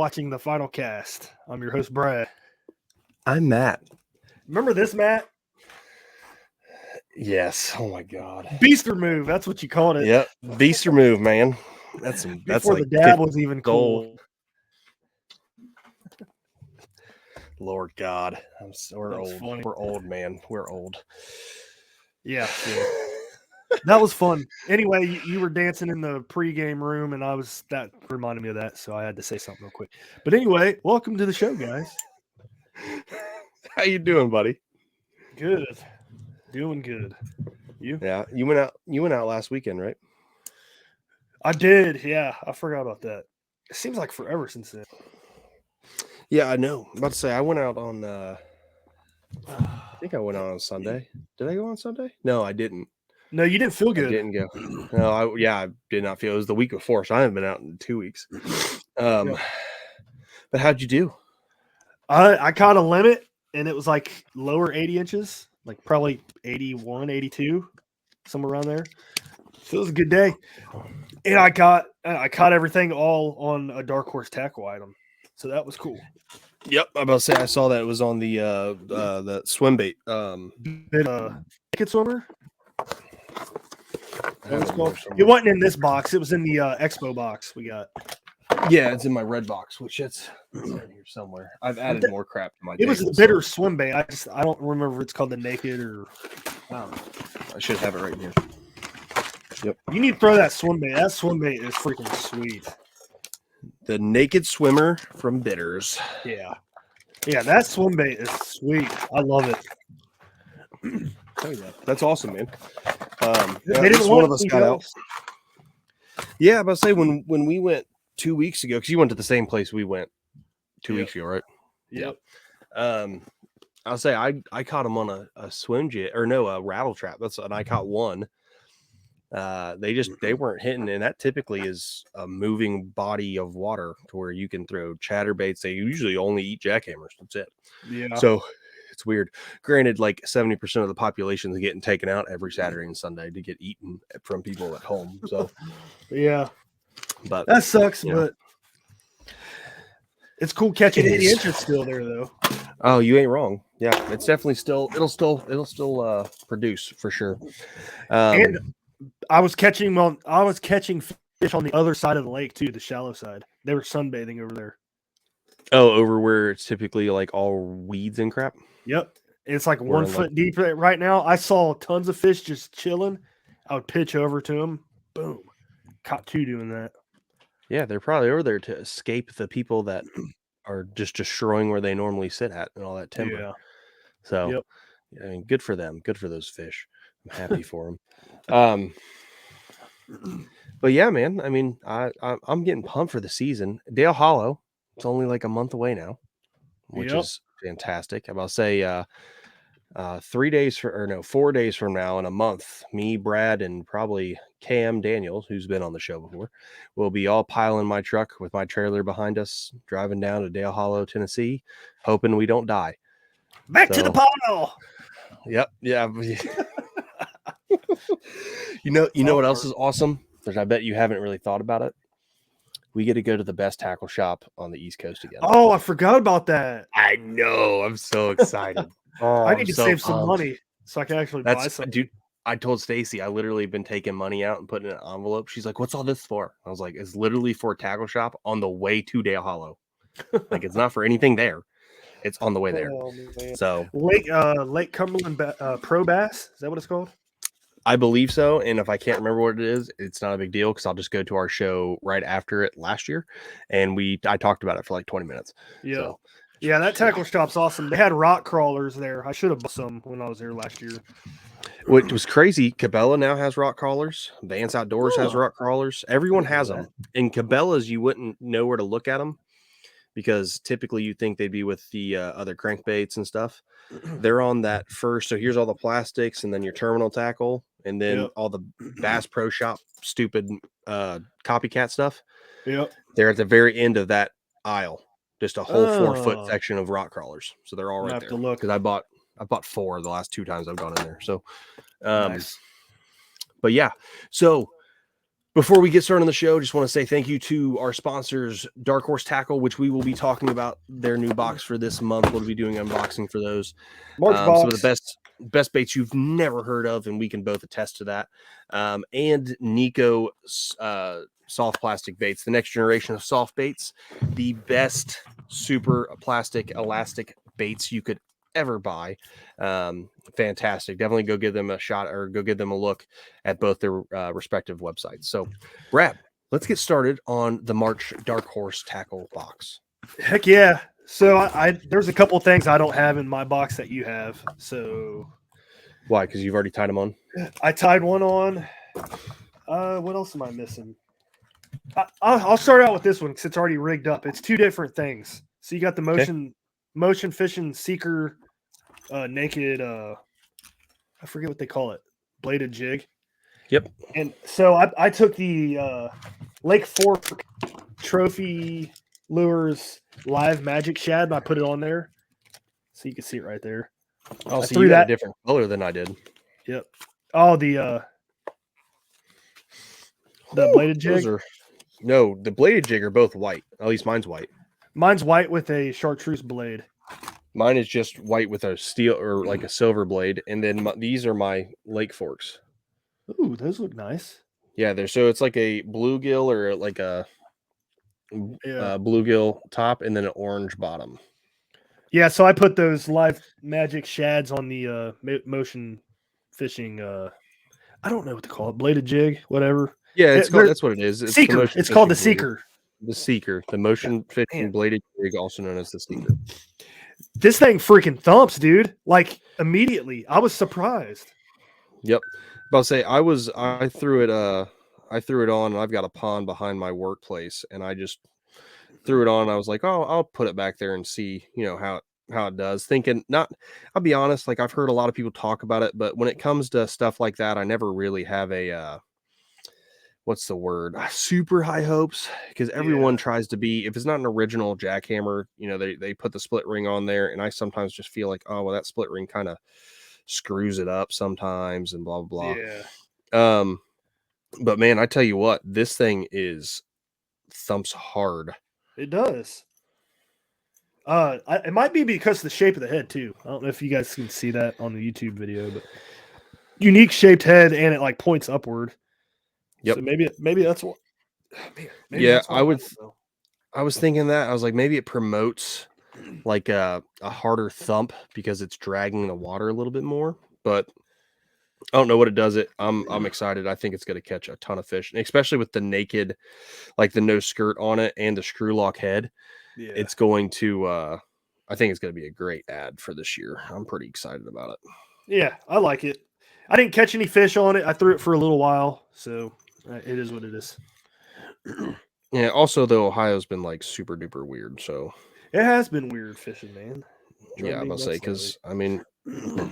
watching the final cast. I'm your host, Brad. I'm Matt. Remember this, Matt? Yes. Oh my God. Beaster move. That's what you called it. Yep. Beaster move, man. That's Before like the dab was even cool. Lord God. We're old. Funny. We're old, man. We're old. Yeah. That was fun. Anyway, you were dancing in the pregame room, and that reminded me of that, so I had to say something real quick. But anyway, welcome to the show, guys. How you doing, buddy? Good. Doing good. You? Yeah. You went out last weekend, right? I did. Yeah. I forgot about that. It seems like forever since then. Yeah, I know. I'm about to say I went out on I think I went out on Sunday. Did I go on Sunday? No, I didn't. No, you didn't feel good. I didn't go. No, I did not feel. It was the week before, so I haven't been out in 2 weeks. But how'd you do? I caught a limit, and it was like lower 80 inches, like probably 81, 82, somewhere around there. So it was a good day. And I caught everything all on a dark horse tackle item. So that was cool. Yep, I'm about to say I saw that it was on the swim bait. Naked swimmer. It wasn't in this box. It was in the Expo box we got. Yeah, it's in my red box, which it's in here somewhere. I've added more crap to my. It was the bitter swim bait. I don't remember if it's called the naked or. I don't know. I should have it right here. Yep. You need to throw that swim bait. That swim bait is freaking sweet. The naked swimmer from Bitters. Yeah. Yeah, that swim bait is sweet. I love it. Oh, yeah. That's awesome, man. They didn't one of us got out. Yeah, I'm about to say when we went 2 weeks ago, because you went to the same place we went 2 weeks ago, right? Yep. I'll say I caught them on a swim jig, or no, a rattle trap. And I caught one. They weren't hitting, and that typically is a moving body of water to where you can throw chatterbaits. They usually only eat jackhammers. That's it. Yeah. So it's weird. Granted, like 70% of the population is getting taken out every Saturday and Sunday to get eaten from people at home. So yeah, but that sucks. But it's cool catching 80 inches still there, though. Oh, you ain't wrong. Yeah, it's definitely it'll still produce for sure. And I was catching fish on the other side of the lake too, the shallow side. They were sunbathing over there. Oh, over where it's typically like all weeds and crap. Yep, it's like 1 foot deep right now. I saw tons of fish just chilling. I would pitch over to them. Boom, caught two doing that. Yeah, they're probably over there to escape the people that are just destroying where they normally sit at and all that timber. Yeah. So, I mean, good for them. Good for those fish. I'm happy for them. But yeah, man. I mean, I'm getting pumped for the season. Dale Hollow. It's only like a month away now, which is fantastic. I'm about to say 4 days from now in a month, me, Brad, and probably Cam Daniels, who's been on the show before, will be all piling my truck with my trailer behind us, driving down to Dale Hollow, Tennessee, hoping we don't die. Back to the pile. Yep. Yeah. You know what else is awesome? I bet you haven't really thought about it. We get to go to the best tackle shop on the East Coast again. Oh, I forgot about that. I know. I'm so excited. I need to save some money so I can actually buy something. Dude, I told Stacy I literally been taking money out and putting it in an envelope. She's like, "What's all this for?" I was like, "It's literally for a tackle shop on the way to Dale Hollow. Like, it's not for anything there. It's on the way there." Oh, so Lake Cumberland Pro Bass, is that what it's called? I believe so, and if I can't remember what it is, it's not a big deal because I'll just go to our show right after it last year, and I talked about it for like 20 minutes. Yeah, so. Yeah, that tackle shop's awesome. They had rock crawlers there. I should have bought some when I was there last year. What was crazy, Cabela now has rock crawlers. Vance Outdoors has rock crawlers. Everyone has them. In Cabela's, you wouldn't know where to look at them because typically you think they'd be with the other crankbaits and stuff. They're on that first. So here's all the plastics and then your terminal tackle and then all the Bass Pro Shop stupid copycat stuff. Yep. They're at the very end of that aisle. Just a whole 4-foot section of rock crawlers. So they're all right there. Because I bought 4 the last 2 times I've gone in there. So, nice. But yeah. So Before we get started on the show, just want to say thank you to our sponsors, Dark Horse Tackle, which we will be talking about their new box for this month. We'll be doing unboxing for those. March box. Some of the best baits you've never heard of, and we can both attest to that. And Nikko soft plastic baits, the next generation of soft baits, the best super plastic elastic baits you could ever buy. Fantastic. Definitely go give them a shot or go give them a look at both their respective websites. So, Brad, let's get started on the March Dark Horse Tackle box. Heck yeah. So I there's a couple things I don't have in my box that you have. So why? Because you've already tied them on? I tied one on. What else am I missing? I'll start out with this one because it's already rigged up. It's two different things. So you got the motion fishing seeker naked I forget what they call it, bladed jig. Yep. And so I took the Lake Fork Trophy Lures Live Magic Shad and I put it on there so you can see it right there. Oh, so you got a different color than I did. Yep. Oh, the bladed jig. The bladed jig are both white. At least mine's white. Mine's white with a chartreuse blade. Mine is just white with a steel or like a silver blade, and then these are my Lake Forks. Ooh, those look nice. Yeah, so it's like a bluegill or like a bluegill top, and then an orange bottom. Yeah, so I put those Live Magic Shads on the motion fishing. I don't know what to call it, bladed jig, whatever. Yeah, that's what it is. It's Seeker. It's called the Seeker. The Seeker, the motion fishing bladed jig, also known as the Seeker. This thing freaking thumps, dude. Like immediately. I was surprised. Yep. But I'll say I threw it on, and I've got a pond behind my workplace, and I just threw it on. And I was like, oh, I'll put it back there and see, how it does. Thinking I'll be honest, like I've heard a lot of people talk about it, but when it comes to stuff like that, I never really have a what's the word? Super high hopes, because everyone tries to be, if it's not an original jackhammer, they put the split ring on there, and I sometimes just feel like, oh, well, that split ring kind of screws it up sometimes and blah, blah, blah. Yeah. But man, I tell you what, this thing thumps hard. It does. It might be because of the shape of the head too. I don't know if you guys can see that on the YouTube video, but unique shaped head, and it like points upward. Yep. So maybe that's what. I was thinking that. I was like, maybe it promotes like a harder thump because it's dragging the water a little bit more. But I don't know what it does. I'm excited. I think it's going to catch a ton of fish, and especially with the naked, like the no skirt on it and the screw lock head. Yeah. It's going to. I think it's going to be a great ad for this year. I'm pretty excited about it. Yeah, I like it. I didn't catch any fish on it. I threw it for a little while, so it is what it is. Yeah. Also, though, Ohio's been like super duper weird, so it has been weird fishing, man. Yeah, I must say, because I mean,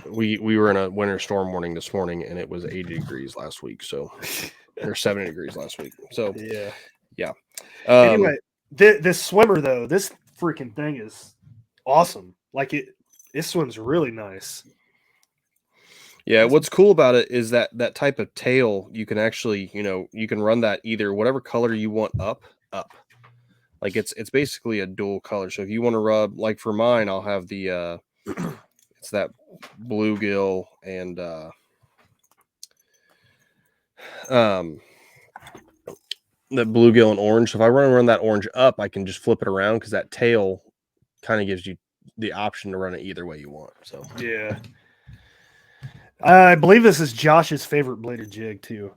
we were in a winter storm warning this morning, and it was 80 degrees last week, so or 70 degrees last week. So yeah. Anyway, this swimmer though, this freaking thing is awesome. Like it swims really nice. Yeah, what's cool about it is that type of tail, you can actually, you can run that either whatever color you want up. Like it's basically a dual color. So if you want to rub, like for mine, I'll have the it's that bluegill and the bluegill and orange. So if I run that orange up, I can just flip it around because that tail kind of gives you the option to run it either way you want. So yeah. I believe this is Josh's favorite bladed jig too.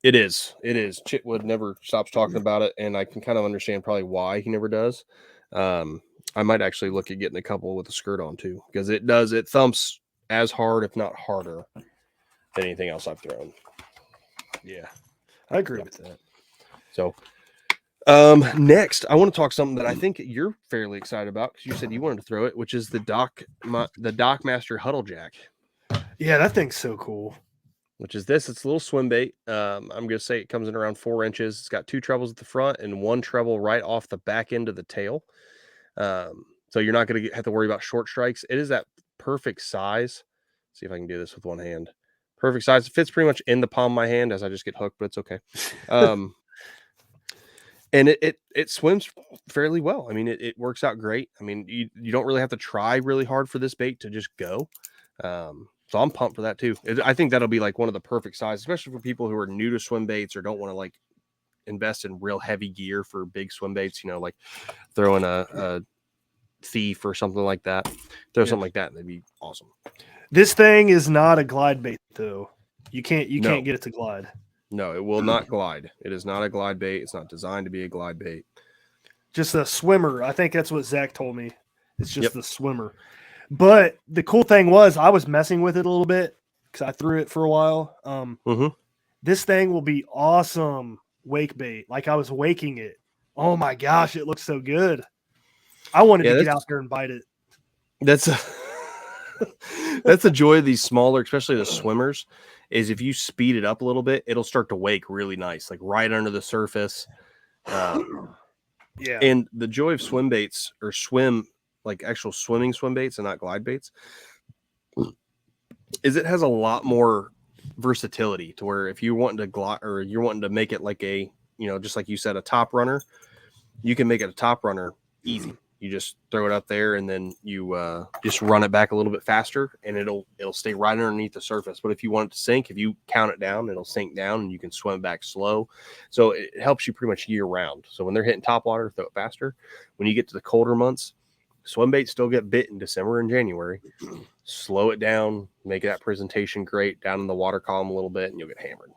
It is. Chitwood never stops talking about it, and I can kind of understand probably why he never does. I might actually look at getting a couple with a skirt on too, because it thumps as hard, if not harder, than anything else I've thrown. Yeah, I agree with that. So, next, I want to talk something that I think you're fairly excited about because you said you wanted to throw it, which is the Dockmaster Huddle Jack. Yeah, that thing's so cool. Which is this. It's a little swim bait. I'm going to say it comes in around 4 inches. It's got 2 trebles at the front and 1 treble right off the back end of the tail. So you're not going to have to worry about short strikes. It is that perfect size. See if I can do this with one hand. Perfect size. It fits pretty much in the palm of my hand as I just get hooked, but it's okay. And it swims fairly well. I mean, it works out great. I mean, you don't really have to try really hard for this bait to just go. So I'm pumped for that too. I think that'll be like one of the perfect sizes, especially for people who are new to swim baits or don't want to like invest in real heavy gear for big swim baits, you know, like throwing a thief or something like that. Throw something like that, and that'd be awesome. This thing is not a glide bait though. You can't get it to glide. No, it will not glide. It is not a glide bait. It's not designed to be a glide bait. Just a swimmer. I think that's what Zach told me. It's just the swimmer. But the cool thing was I was messing with it a little bit because I threw it for a while. This thing will be awesome wake bait. Like I was waking it. Oh my gosh, it looks so good. I wanted to get out there and bite it. That's the joy of these smaller, especially the swimmers, is if you speed it up a little bit, it'll start to wake really nice, like right under the surface. And the joy of swim baits or like actual swimming swim baits and not glide baits is it has a lot more versatility to where if you're wanting to glide or you're wanting to make it like a, you know, just like you said, a top runner, you can make it a top runner easy. You just throw it up there and then you just run it back a little bit faster and it'll stay right underneath the surface. But if you want it to sink, if you count it down, it'll sink down and you can swim back slow. So it helps you pretty much year round. So when they're hitting top water, throw it faster. When you get to the colder months, swim baits still get bit in December and January. Slow it down, make that presentation great down in the water column a little bit, and you'll get hammered.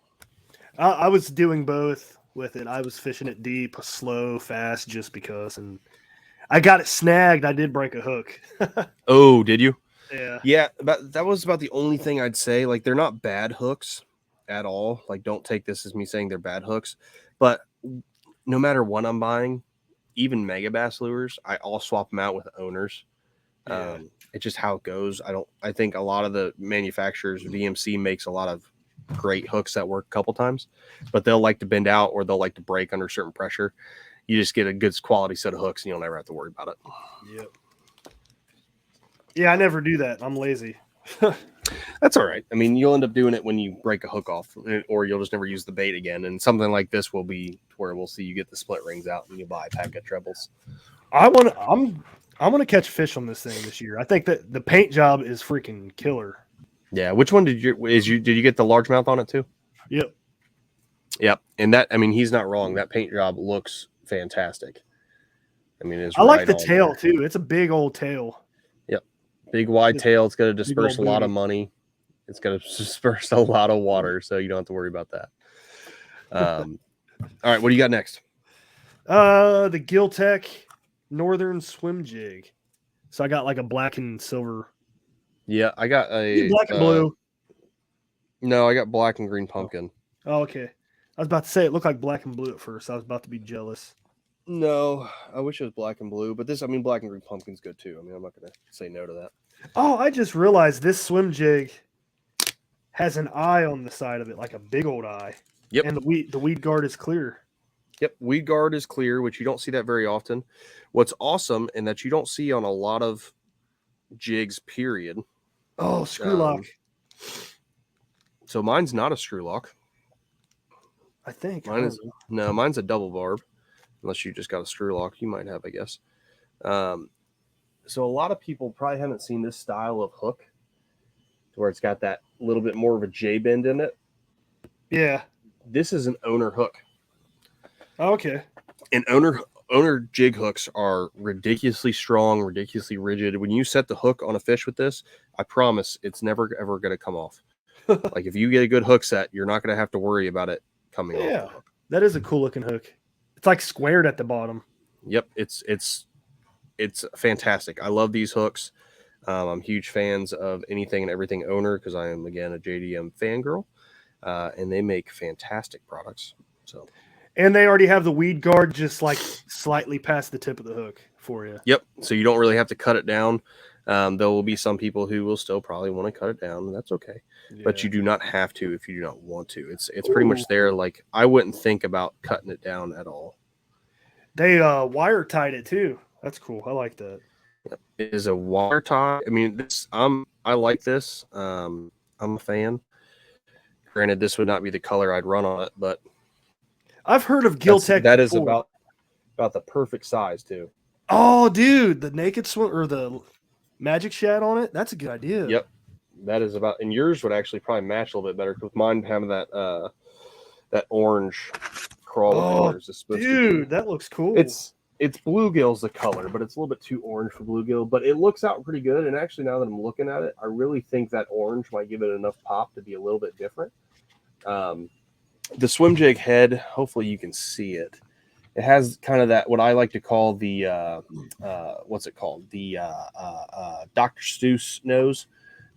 I was doing both with it. I was fishing it deep, slow, fast, just because, and I got it snagged. I did break a hook. Oh, did you? Yeah. Yeah, but that was about the only thing I'd say. Like, they're not bad hooks at all. Like, don't take this as me saying they're bad hooks. But no matter what I'm buying, even mega bass lures, I'll swap them out with owners. Yeah. It's just how it goes. I think a lot of the manufacturers, VMC makes a lot of great hooks that work a couple times, but they'll like to bend out or they'll like to break under certain pressure. You just get a good quality set of hooks and you'll never have to worry about it. Yep. Yeah, I never do that. I'm lazy. That's all right. I mean, you'll end up doing it when you break a hook off, or you'll just never use the bait again. And something like this will be where we'll see you get the split rings out and you buy a pack of trebles. I'm gonna catch fish on this thing this year. I think that the paint job is freaking killer. Yeah. Which one did you get the largemouth on it too? Yep. Yep. And that, I mean, he's not wrong. That paint job looks fantastic. I mean, I like the tail too. It's a big old tail. Yep. Big wide tail. It's going to disperse a lot of money. It's going to disperse a lot of water, so you don't have to worry about that. All right. What do you got next? The Giltech Northern Swim Jig. So I got like a black and silver. Yeah, I got a black and blue. No, I got black and green pumpkin. Oh, okay. I was about to say it looked like black and blue at first. I was about to be jealous. No, I wish it was black and blue, but this, I mean, black and green pumpkin's good too. I mean, I'm not going to say no to that. Oh, I just realized this swim jig has an eye on the side of it, like a big old eye. Yep. And the weed guard is clear. Yep, weed guard is clear, which you don't see that very often. What's awesome, and that you don't see on a lot of jigs, period. Oh, screw lock. So mine's not a screw lock. I think. Mine's a double barb. Unless you just got a screw lock, you might have, I guess. So a lot of people probably haven't seen this style of hook, where it's got that little bit more of a J bend in it. Yeah. This is an owner hook. Oh, okay. And owner jig hooks are ridiculously strong, ridiculously rigid. When you set the hook on a fish with this, I promise it's never ever going to come off. Like if you get a good hook set, you're not going to have to worry about it coming off. Yeah, that is a cool looking hook. It's like squared at the bottom. Yep, it's fantastic. I love these hooks. I'm huge fans of anything and everything owner because I am, again, a JDM fangirl, and they make fantastic products. So, and they already have the weed guard just like slightly past the tip of the hook for you. Yep. So you don't really have to cut it down. There will be some people who will still probably want to cut it down, and that's okay. Yeah. But you do not have to if you do not want to. It's pretty much there. Like I wouldn't think about cutting it down at all. They wire tied it too. That's cool. I like that. Yep. It is a wire tie. I mean, I like this. I'm a fan. Granted, this would not be the color I'd run on it, but I've heard of Giltech. that is before. about the perfect size too. Oh, dude, the naked swim or the magic shad on it. That's a good idea. Yep, that is about. And yours would actually probably match a little bit better with mine having that that orange crawl. Oh, dude, that looks cool. It's bluegill's the color, but it's a little bit too orange for bluegill. But it looks out pretty good. And actually, now that I'm looking at it, I really think that orange might give it enough pop to be a little bit different. The swim jig head, hopefully you can see it. It has kind of that, what I like to call the, what's it called? The Dr. Seuss nose,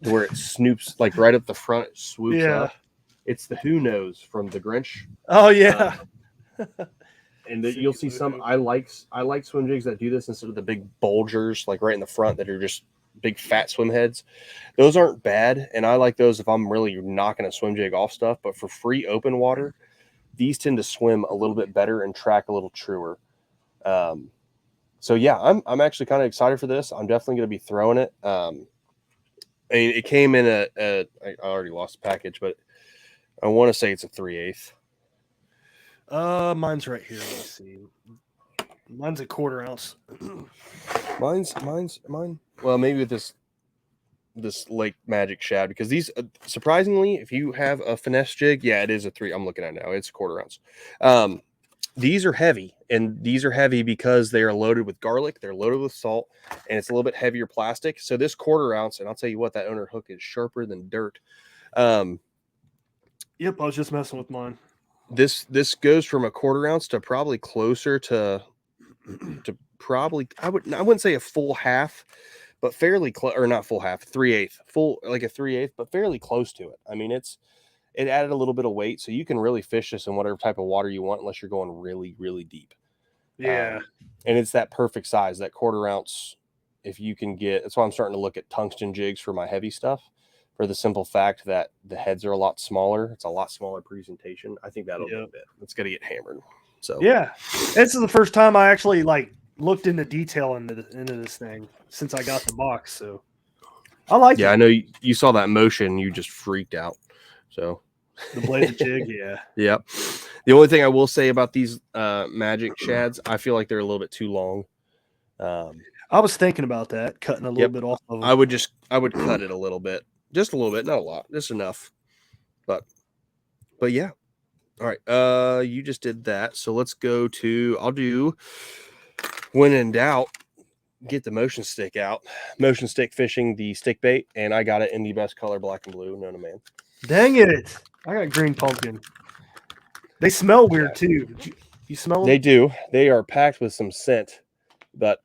to where it snoops like right up the front, it swoops up. It's the Who nose from the Grinch. Oh, yeah. And you'll see some, I like swim jigs that do this instead of the big bulgers, like right in the front that are just big fat swim heads. Those aren't bad. And I like those if I'm really knocking a swim jig off stuff, but for free open water, these tend to swim a little bit better and track a little truer. So yeah, I'm actually kind of excited for this. I'm definitely going to be throwing it. I mean, it came in I already lost the package, but I want to say it's a 3/8. Mine's right here. Let me see. Mine's a 1/4 ounce. Mine. Well, maybe with this Lake Magic shad, because these surprisingly, if you have a finesse jig, yeah, it is a 3. I'm looking at it now. It's a 1/4 ounce. These are heavy, and these are heavy because they are loaded with garlic. They're loaded with salt, and it's a little bit heavier plastic. So this 1/4 ounce, and I'll tell you what, that owner hook is sharper than dirt. Yep, I was just messing with mine. This goes from a 1/4 ounce to probably closer to probably, I wouldn't say a full half, but fairly close, or not full half, 3/8, full, like a 3/8, but fairly close to it. I mean, it added a little bit of weight, so you can really fish this in whatever type of water you want, unless you're going really, really deep. Yeah. And it's that perfect size, that 1/4 ounce. If you can get, that's why I'm starting to look at tungsten jigs for my heavy stuff, for the simple fact that the heads are a lot smaller. It's a lot smaller presentation. I think that'll be a bit. It's going to get hammered. So yeah, this is the first time I actually looked into detail into this thing since I got the box. So I like it. Yeah, I know you saw that motion. You just freaked out. So the blade jig, yeah. Yep. The only thing I will say about these magic shads, I feel like they're a little bit too long. I was thinking about that, cutting a little bit off of them. I would cut it a little bit. Just a little bit, not a lot, just enough. But yeah. All right. You just did that. So let's go to, I'll do, when in doubt, get the motion stick out. Motion stick fishing the stick bait, and I got it in the best color, black and blue, known to man. Dang it. I got green pumpkin. They smell weird too. You smell them? They do. They are packed with some scent, but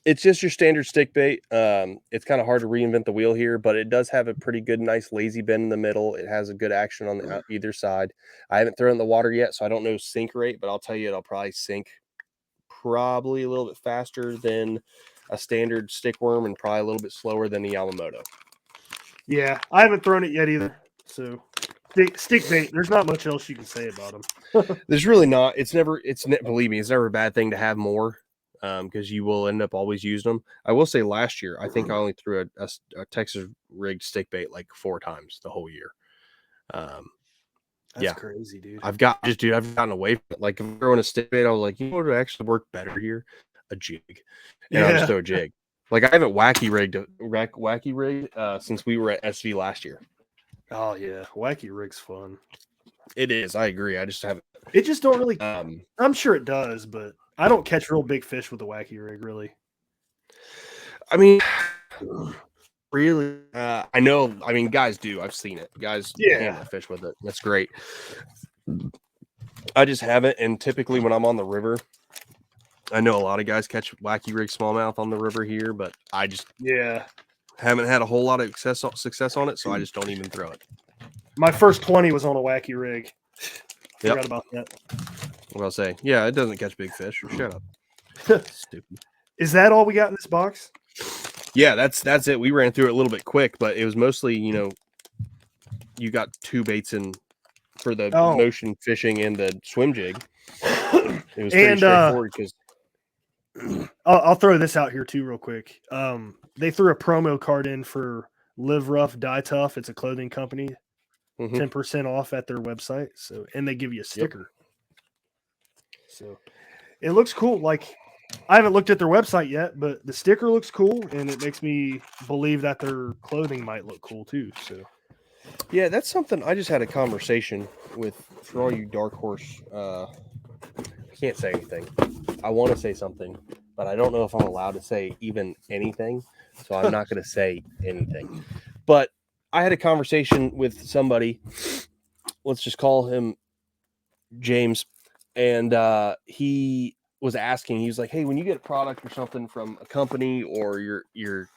it's just your standard stick bait. It's kind of hard to reinvent the wheel here, but it does have a pretty good, nice lazy bend in the middle. It has a good action on either side. I haven't thrown it in the water yet, so I don't know sink rate, but I'll tell you it'll probably sink probably a little bit faster than a standard stick worm and probably a little bit slower than the Yamamoto. Yeah, I haven't thrown it yet either. So stick bait, there's not much else you can say about them. There's really not. Believe me, it's never a bad thing to have more. Because you will end up always using them. I will say last year, I think I only threw a Texas rigged stick bait like 4 times the whole year. That's crazy, dude. I've gotten away from it. Like if I'm throwing a stick bait, I was like, you know what would actually work better here? A jig. And I'll just throw a jig. Like I haven't wacky rigged since we were at SV last year. Oh yeah, wacky rig's fun. It is. I agree. I just haven't. It just don't really. I'm sure it does, but I don't catch real big fish with the wacky rig, really. I mean, really, I know. I mean, guys do. I've seen it. Guys handle fish with it. That's great. I just haven't. And typically, when I'm on the river, I know a lot of guys catch wacky rig smallmouth on the river here, but I just haven't had a whole lot of success on it, so I just don't even throw it. My first 20 was on a wacky rig. Forgot about that. What I'll say, yeah, it doesn't catch big fish. Shut up. Stupid. Is that all we got in this box? Yeah, that's it. We ran through it a little bit quick, but it was mostly, you got 2 baits in for the motion fishing and the swim jig. It was pretty straightforward because I'll throw this out here too real quick. They threw a promo card in for Live Rough, Die Tough. It's a clothing company. 10% off at their website. So, and they give you a sticker. So it looks cool. Like, I haven't looked at their website yet, but the sticker looks cool, and it makes me believe that their clothing might look cool too. So, yeah, that's something I just had a conversation with for all you dark horse. I can't say anything. I want to say something, but I don't know if I'm allowed to say even anything. So I'm not going to say anything. But I had a conversation with somebody. Let's just call him James, and he was asking. He was like, "Hey, when you get a product or something from a company, or you're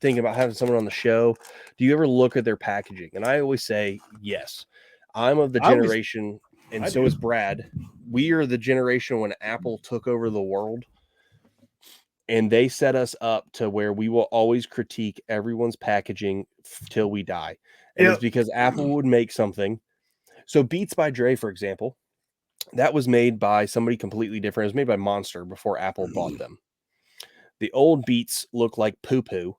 thinking about having someone on the show, do you ever look at their packaging?" And I always say yes. I'm of the generation, and so is Brad. We are the generation when Apple took over the world, and they set us up to where we will always critique everyone's packaging till we die. And it's because Apple would make something. So Beats by Dre, for example, that was made by somebody completely different. It was made by Monster before Apple bought them. The old Beats look like poo-poo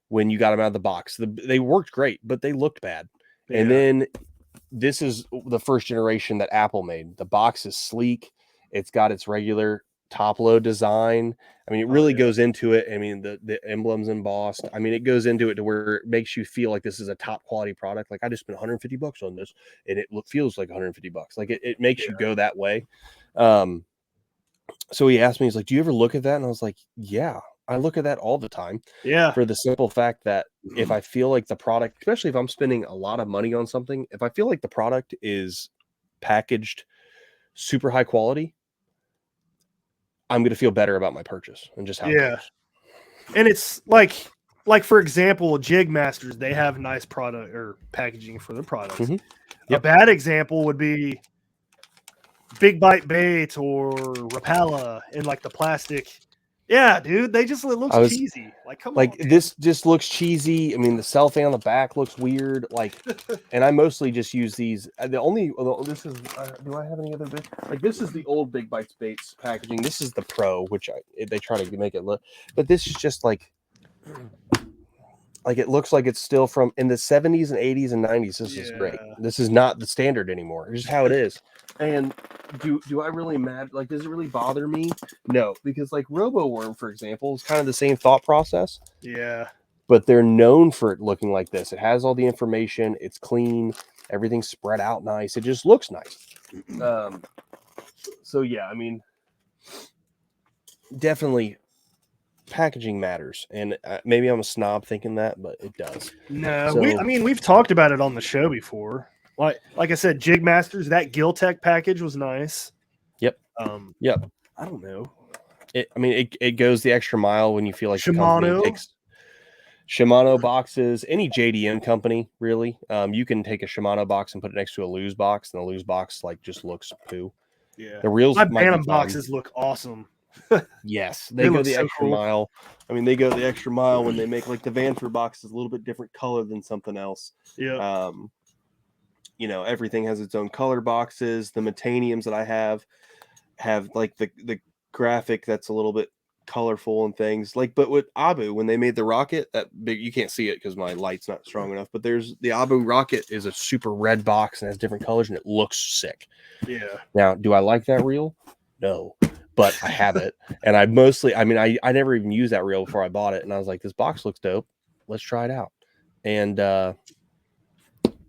when you got them out of the box. They worked great, but they looked bad. Yeah. And then this is the first generation that Apple made. The box is sleek. It's got its regular top load design. I mean, it really goes into it. I mean, the emblems embossed. I mean, it goes into it to where it makes you feel like this is a top quality product. Like, I just spent $150 on this, and it feels like $150. Like, it makes you go that way. So he asked me, he's like, "Do you ever look at that?" And I was like, "Yeah, I look at that all the time." Yeah. For the simple fact that if I feel like the product, especially if I'm spending a lot of money on something, if I feel like the product is packaged super high quality, I'm going to feel better about my purchase and just how it goes. And it's like for example, Jig Masters, they have nice product or packaging for their products. A bad example would be Big Bite Bait or Rapala and like the plastic. Yeah, dude, it looks cheesy. Like, come on. This just looks cheesy. I mean, the cellophane on the back looks weird. Like, and I mostly just use these. This is. Do I have any other bit? Like, this is the old Big Bites Baits packaging. This is the Pro, which they try to make it look. But this is just like it looks like it's still from in the 70s and 80s and 90s. This is great. This is not the standard anymore. It's just how it is. And do I really like, does it really bother me? No, because like RoboWorm, for example, is kind of the same thought process. Yeah. But they're known for it looking like this. It has all the information. It's clean. Everything's spread out nice. It just looks nice. So yeah, I mean, definitely packaging matters, and maybe I'm a snob thinking that, but it does. No, we've talked about it on the show before. Like I said, Jig Masters, that Giltech package was nice. Yep. Yep. I don't know. It goes the extra mile when you feel like Shimano. The company takes Shimano boxes, any JDM company, really. You can take a Shimano box and put it next to a Lose box, and the Lose box like just looks poo. Yeah. The reels, my Bantam boxes look awesome. Yes, they go the extra mile. I mean, they go the extra mile when they make like the Vanford box is a little bit different color than something else. Yeah. Everything has its own color boxes. The Metaniums that I have like the graphic that's a little bit colorful and things like. But with Abu, when they made the rocket, that big, you can't see it because my light's not strong enough. But there's the Abu rocket is a super red box and has different colors and it looks sick. Yeah. Now, do I like that reel? No. But I have it, and I never even used that reel before I bought it, and I was like, this box looks dope. Let's try it out. And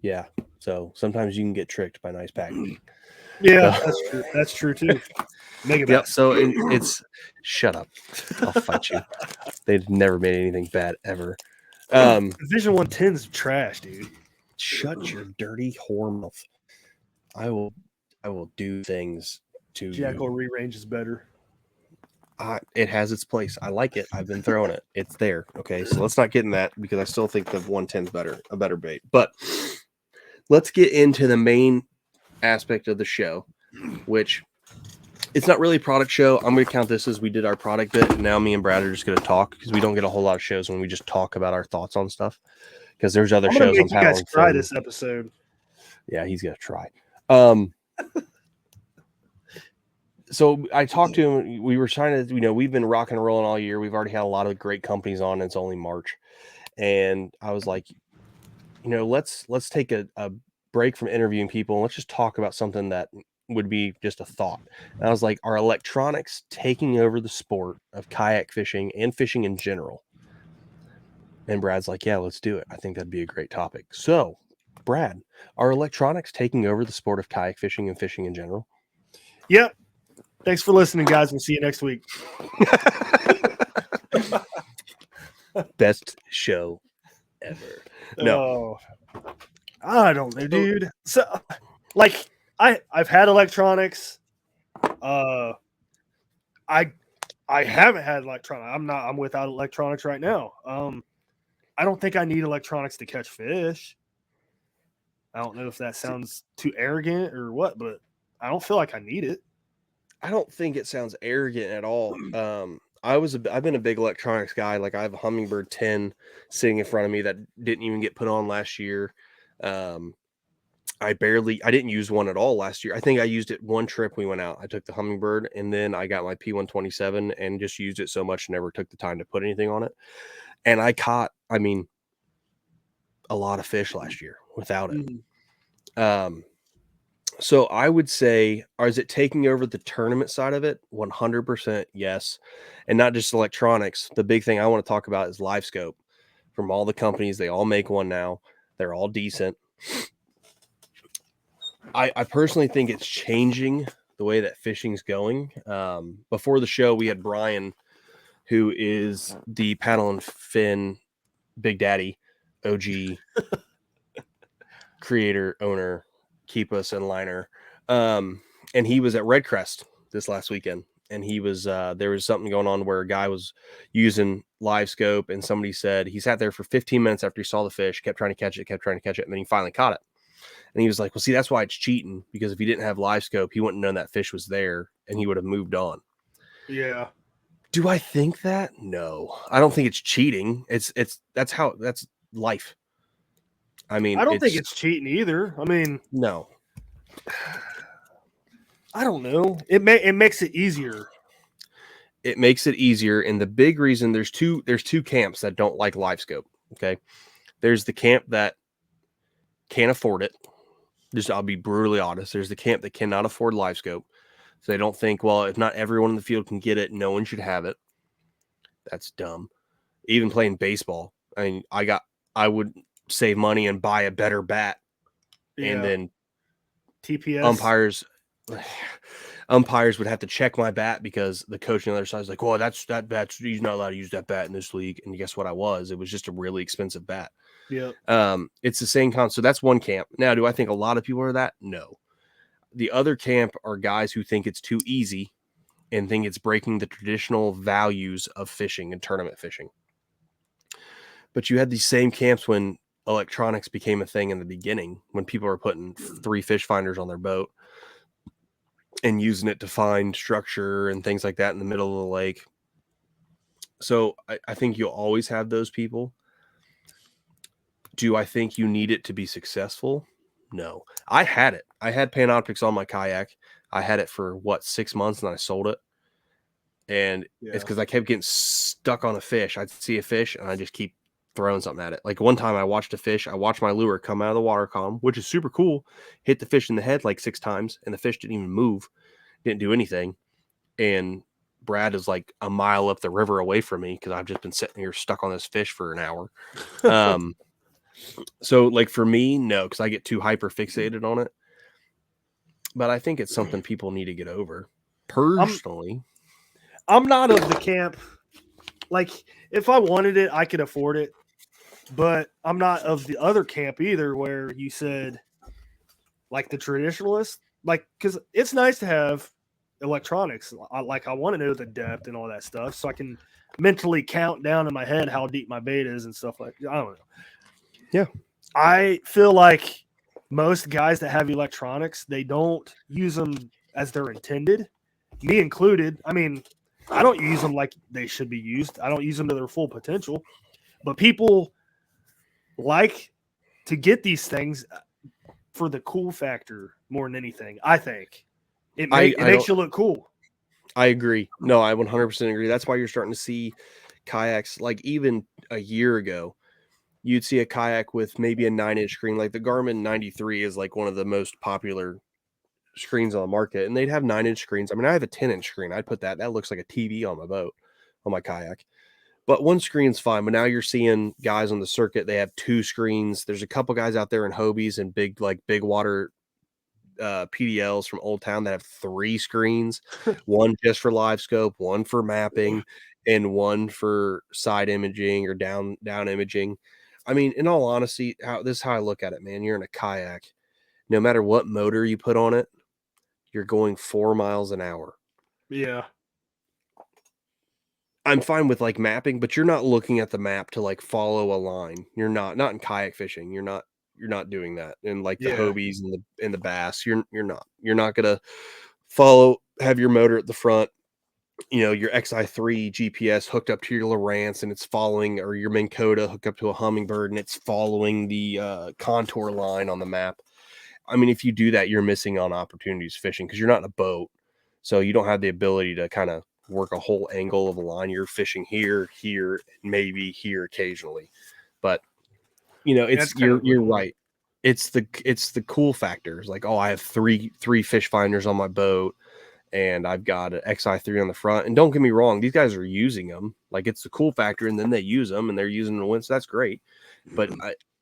yeah, so sometimes you can get tricked by nice packaging. Yeah, that's true. That's true too. Yep. So it's shut up. I'll fight you. They've never made anything bad ever. Vision 110's trash, dude. Shut your dirty whore mouth. I will do things to Jackal Rerange is better. It has its place. I like it. I've been throwing it. It's there. Okay, so let's not get in that because I still think the 110 is a better bait. But let's get into the main aspect of the show, which it's not really a product show. I'm going to count this as we did our product bit. And now me and Brad are just going to talk because we don't get a whole lot of shows when we just talk about our thoughts on stuff. Because there's other shows on Paddle. You guys try this episode. Yeah, he's going to try. So I talked to him. We were trying to, we've been rocking and rolling all year. We've already had a lot of great companies on. It's only March. And I was like, let's take a break from interviewing people and let's just talk about something that would be just a thought. And I was like, are electronics taking over the sport of kayak fishing and fishing in general? And Brad's like, yeah, let's do it. I think that'd be a great topic. So, Brad, are electronics taking over the sport of kayak fishing and fishing in general? Yep. Thanks for listening, guys. We'll see you next week. Best show ever. No. Oh, I don't know, dude. So, like, I've had electronics. I haven't had electronics. I'm without electronics right now. I don't think I need electronics to catch fish. I don't know if that sounds too arrogant or what, but I don't feel like I need it. I don't think it sounds arrogant at all. I've been a big electronics guy. Like I have a Hummingbird 10 sitting in front of me that didn't even get put on last year. I didn't use one at all last year. I think I used it one trip we went out. I took the Hummingbird and then I got my P127 and just used it so much, never took the time to put anything on it. And I caught, a lot of fish last year without it. So I would say, is it taking over the tournament side of it? 100% yes. And not just electronics. The big thing I want to talk about is live scope. From all the companies, they all make one now. They're all decent. I personally think it's changing the way that fishing's going. Before the show, we had Brian, who is the Paddle and Fin Big Daddy, OG creator, owner, keep us in liner. And he was at Red Crest this last weekend. And he was, there was something going on where a guy was using live scope and somebody said he sat there for 15 minutes after he saw the fish, kept trying to catch it. And then he finally caught it. And he was like, well, see, that's why it's cheating, because if he didn't have live scope, he wouldn't have known that fish was there and he would have moved on. Yeah. Do I think that? No, I don't think it's cheating. That's life. I don't think it's cheating either. No, I don't know. It makes it easier. It makes it easier. And the big reason there's two camps that don't like live scope. Okay. There's the camp that can't afford it. I'll be brutally honest. There's the camp that cannot afford live scope. So they don't think, well, if not everyone in the field can get it, no one should have it. That's dumb. Even playing baseball. I would save money and buy a better bat. Yeah. And then TPS umpires would have to check my bat because the coach on the other side is like, well, that bat's, he's not allowed to use that bat in this league. And guess what? It was just a really expensive bat. Yeah. It's the same concept. So that's one camp. Now, do I think a lot of people are that? No. The other camp are guys who think it's too easy and think it's breaking the traditional values of fishing and tournament fishing. But you had these same camps when electronics became a thing in the beginning, when people were putting 3 fish finders on their boat and using it to find structure and things like that in the middle of the lake. So I think you'll always have those people. Do I think you need it to be successful? No. I had it. I had Panoptics on my kayak. I had it for 6 months and I sold it. And It's because I kept getting stuck on a fish. I'd see a fish and I just keep throwing something at it. Like one time I watched my lure come out of the water column, which is super cool, hit the fish in the head 6 times and the fish didn't even move, didn't do anything. And Brad is like a mile up the river away from me because I've just been sitting here stuck on this fish for an hour. So for me, no, because I get too hyper fixated on it. But I think it's something people need to get over. Personally, I'm not of the camp. If I wanted it, I could afford it. But I'm not of the other camp either, where you said, the traditionalist, because it's nice to have electronics. I want to know the depth and all that stuff, so I can mentally count down in my head how deep my bait is and stuff like that. I don't know. Yeah. I feel like most guys that have electronics, they don't use them as they're intended, me included. I don't use them like they should be used. I don't use them to their full potential. But people like to get these things for the cool factor more than anything. I think it makes you look cool. I agree. No, I 100% agree. That's why you're starting to see kayaks even a year ago. you'd see a kayak with maybe a 9-inch screen. Like the Garmin 93 is like one of the most popular screens on the market, and they'd have 9-inch screens. I mean, I have a 10-inch screen. I'd put that looks like a TV on my boat, on my kayak. But one screen's fine. But now you're seeing guys on the circuit, they have 2 screens. There's a couple guys out there in Hobies and big water PDLs from Old Town that have 3 screens, one just for live scope, one for mapping, and one for side imaging or down imaging. I mean, in all honesty, this is how I look at it, man. You're in a kayak. No matter what motor you put on it, you're going 4 miles an hour. Yeah. I'm fine with like mapping, but you're not looking at the map to like follow a line. You're not in kayak fishing. You're not doing that. And like the Hobies and the bass, you're not gonna have your motor at the front, your XI3 GPS hooked up to your Lowrance and it's following, or your Minn Kota hooked up to a Hummingbird and it's following the contour line on the map. I mean, if you do that, you're missing on opportunities fishing because you're not in a boat. So you don't have the ability to kind of work a whole angle of a line. You're fishing here, maybe here occasionally. But you're right. It's the cool factors. Like, oh, I have three fish finders on my boat and I've got an XI3 on the front. And don't get me wrong, these guys are using them. Like, it's the cool factor, and then they use them and they're using them to win. So that's great. But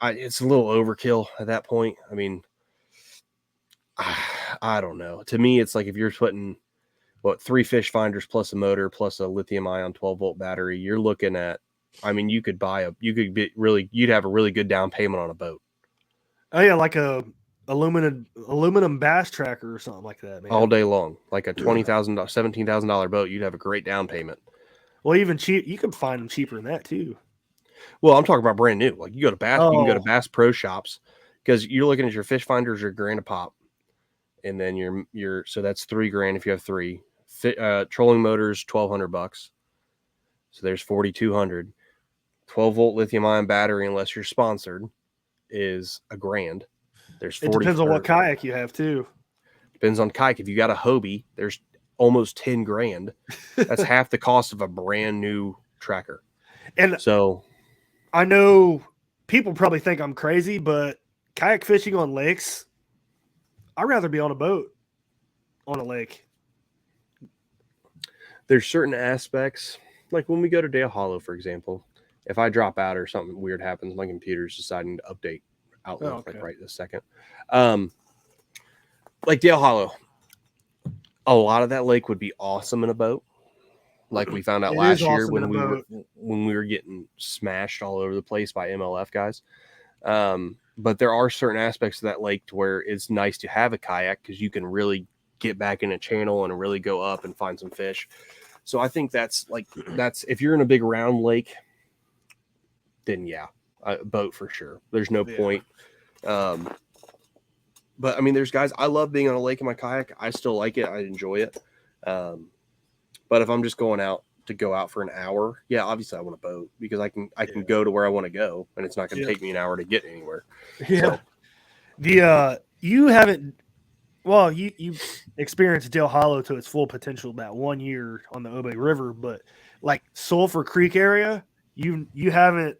it's a little overkill at that point. I mean, I don't know. To me, it's like if you're putting 3 fish finders plus a motor plus a lithium ion 12-volt battery, you're looking at, I mean, you'd have a really good down payment on a boat. Oh yeah, like a aluminum bass tracker or something like that, man. All day long, like a $20,000, $17,000 boat, you'd have a great down payment. Well, even cheap, you can find them cheaper than that too. Well, I'm talking about brand new. Like you go to Bass, you can go to Bass Pro Shops because you're looking at your fish finders are $1,000 a pop, and then so that's $3,000 if you have 3. Trolling motors $1,200, so there's $4,200. 12-volt lithium-ion battery, unless you're sponsored, is $1,000. There's it depends on what kayak you have too. Depends on kayak. If you got a Hobie, there's almost $10,000. That's half the cost of a brand new tracker. And so, I know people probably think I'm crazy, but kayak fishing on lakes, I'd rather be on a boat on a lake. There's certain aspects, like when we go to Dale Hollow, for example, if I drop out or something weird happens, my computer's deciding to update Outlook like right this second. Like Dale Hollow, a lot of that lake would be awesome in a boat. Like we found out last year when we were getting smashed all over the place by MLF guys. But there are certain aspects of that lake to where it's nice to have a kayak because you can really get back in a channel and really go up and find some fish. So I think that's if you're in a big round lake, then yeah, a boat for sure. There's no point. But I mean, there's guys, I love being on a lake in my kayak. I still like it. I enjoy it. But if I'm just going out for an hour, yeah, obviously I want a boat because I can go to where I want to go and it's not going to take me an hour to get anywhere. Yeah. So. You haven't, well, you experienced Dale Hollow to its full potential that 1 year on the Obey River, but like Sulphur Creek area, you haven't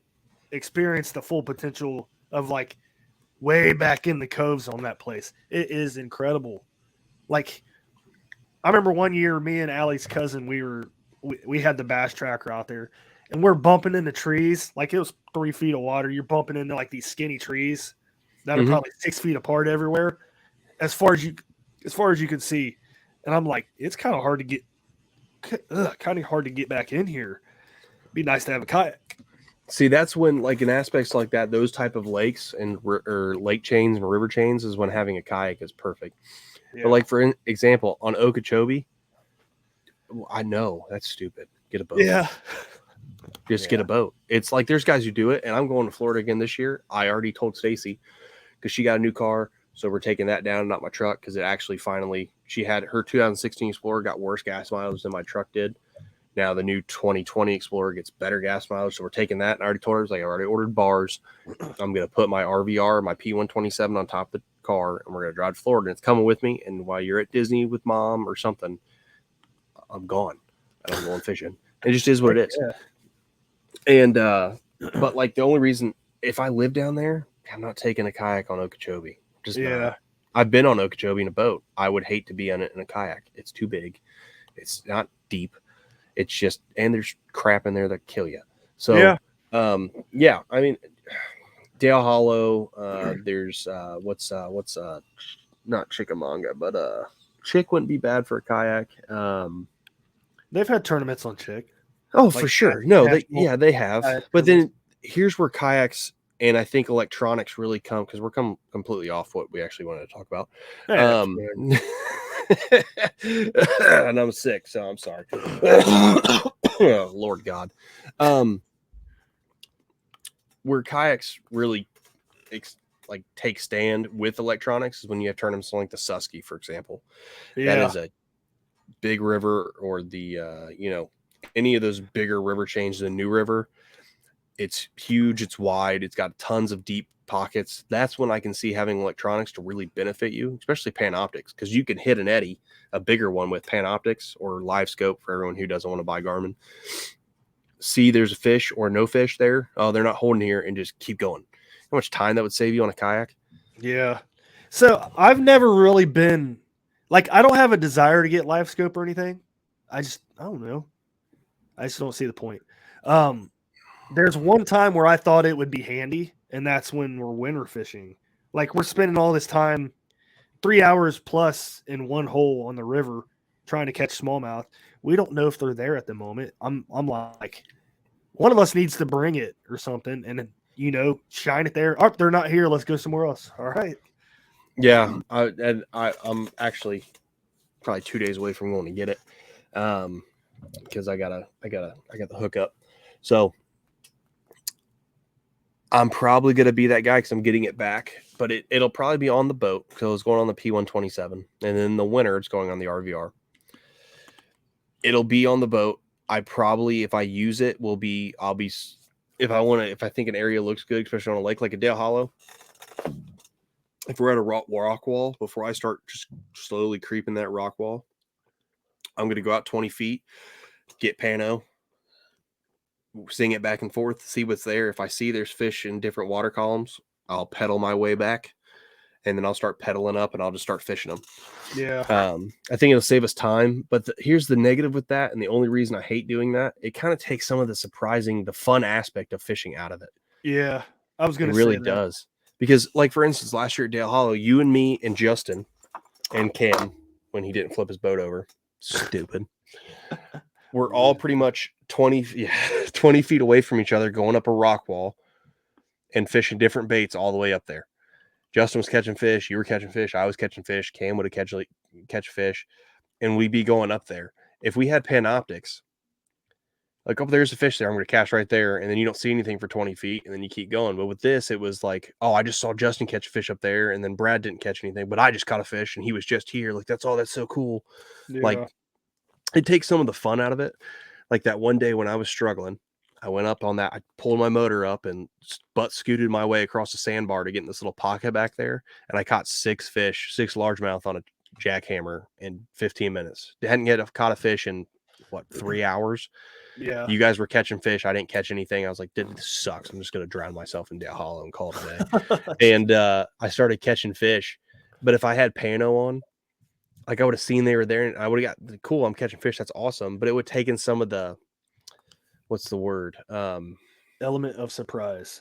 experienced the full potential of like way back in the coves on that place. It is incredible. Like I remember 1 year, me and Allie's cousin, we had the bass tracker out there and we're bumping into trees. Like it was 3 feet of water. You're bumping into like these skinny trees that are probably 6 feet apart everywhere. As far as you can see. And I'm like, it's kind of hard to get back in here. It'd be nice to have a kayak. See, that's when, like, in aspects like that, those type of lakes or lake chains and river chains is when having a kayak is perfect. Yeah. But, like, for example, on Okeechobee, I know that's stupid. Get a boat. Yeah. Just get a boat. It's like there's guys who do it, and I'm going to Florida again this year. I already told Stacy because she got a new car, so we're taking that down, not my truck, because it actually she had her 2016 Explorer got worse gas mileage than my truck did. Now the new 2020 Explorer gets better gas mileage, so we're taking that. And I already told her, I already ordered bars. I'm going to put my RVR, my P127 on top of the car, and we're going to drive to Florida. And it's coming with me. And while you're at Disney with mom or something, I'm gone. And I'm going fishing. It just is what it is. Yeah. And but like the only reason if I live down there, I'm not taking a kayak on Okeechobee. Just Yeah. not. I've been on Okeechobee in a boat. I would hate to be on it in a kayak. It's too big. It's not deep. It's just, and there's crap in there that kill you. So, yeah, I mean, Dale Hollow. There's what's not Chickamauga, but Chick wouldn't be bad for a kayak. They've had tournaments on Chick. Oh, Like for sure. No, they have. kayak But tournaments. then here's where kayaks and I think electronics really come, because we're completely off what we actually wanted to talk about. Yeah, And I'm sick, so I'm sorry. Oh, Lord God. Where kayaks really like take stand with electronics is when you have tournaments like the Susky, for example. That is a big river, or the any of those bigger river chains, the New River. It's huge, it's wide, it's got tons of deep pockets. That's when I can see having electronics to really benefit you, especially Panoptics, because you can hit an eddy, a bigger one, with Panoptics or live scope for everyone who doesn't want to buy Garmin. See there's a fish or no fish there. Oh, they're not holding here, and just keep going. How much time that would save you on a kayak? Yeah. So I've never really been like, I don't have a desire to get live scope or anything. I don't know. I just don't see the point. There's one time where I thought it would be handy, and that's when we're winter fishing. Like, we're spending all this time, 3 hours plus in one hole on the river trying to catch smallmouth. We don't know if they're there at the moment. I'm like, one of us needs to bring it or something, and then, shine it there. Oh, they're not here. Let's go somewhere else. All right. Yeah, I'm actually probably 2 days away from going to get it, because I got the hookup. So I'm probably going to be that guy, because I'm getting it back, but it'll probably be on the boat, because it's going on the P127, and then in the winter it's going on the RVR. It'll be on the boat. I probably, if I use it, if I think an area looks good, especially on a lake like a Dale Hollow, if we're at a rock wall, before I start just slowly creeping that rock wall, I'm going to go out 20 feet, get pano, sing it back and forth, see what's there. If I see there's fish in different water columns, I'll pedal my way back, and then I'll start pedaling up, and I'll just start fishing them. Yeah. I think it'll save us time, but here's the negative with that, and the only reason I hate doing that, it kind of takes some of the fun aspect of fishing out of it. Yeah. I was going It to say really that. does. Because, like, for instance, last year at Dale Hollow, you and me and Justin and Cam, when he didn't flip his boat over, stupid, we're all pretty much 20 feet away from each other, going up a rock wall and fishing different baits all the way up there. Justin was catching fish, you were catching fish, I was catching fish, Cam would have catch fish, and we'd be going up there. If we had Panoptics, like, oh, there's a fish there, I'm going to cast right there, and then you don't see anything for 20 feet, and then you keep going. But with this, it was like, oh, I just saw Justin catch a fish up there, and then Brad didn't catch anything, but I just caught a fish, and he was just here. Like, that's so cool. Yeah. Like, it takes some of the fun out of it. Like that one day when I was struggling, I went up on that, I pulled my motor up and butt scooted my way across the sandbar to get in this little pocket back there, and I caught 6 largemouth on a jackhammer in 15 minutes. Hadn't yet caught a fish in, 3 hours? Yeah. You guys were catching fish. I didn't catch anything. I was like, this sucks. I'm just going to drown myself in Dale Hollow and call it a day. And I started catching fish. But if I had pano on, like, I would have seen they were there, and I would have got, cool, I'm catching fish. That's awesome. But it would have taken some of the, what's the word? Element of surprise.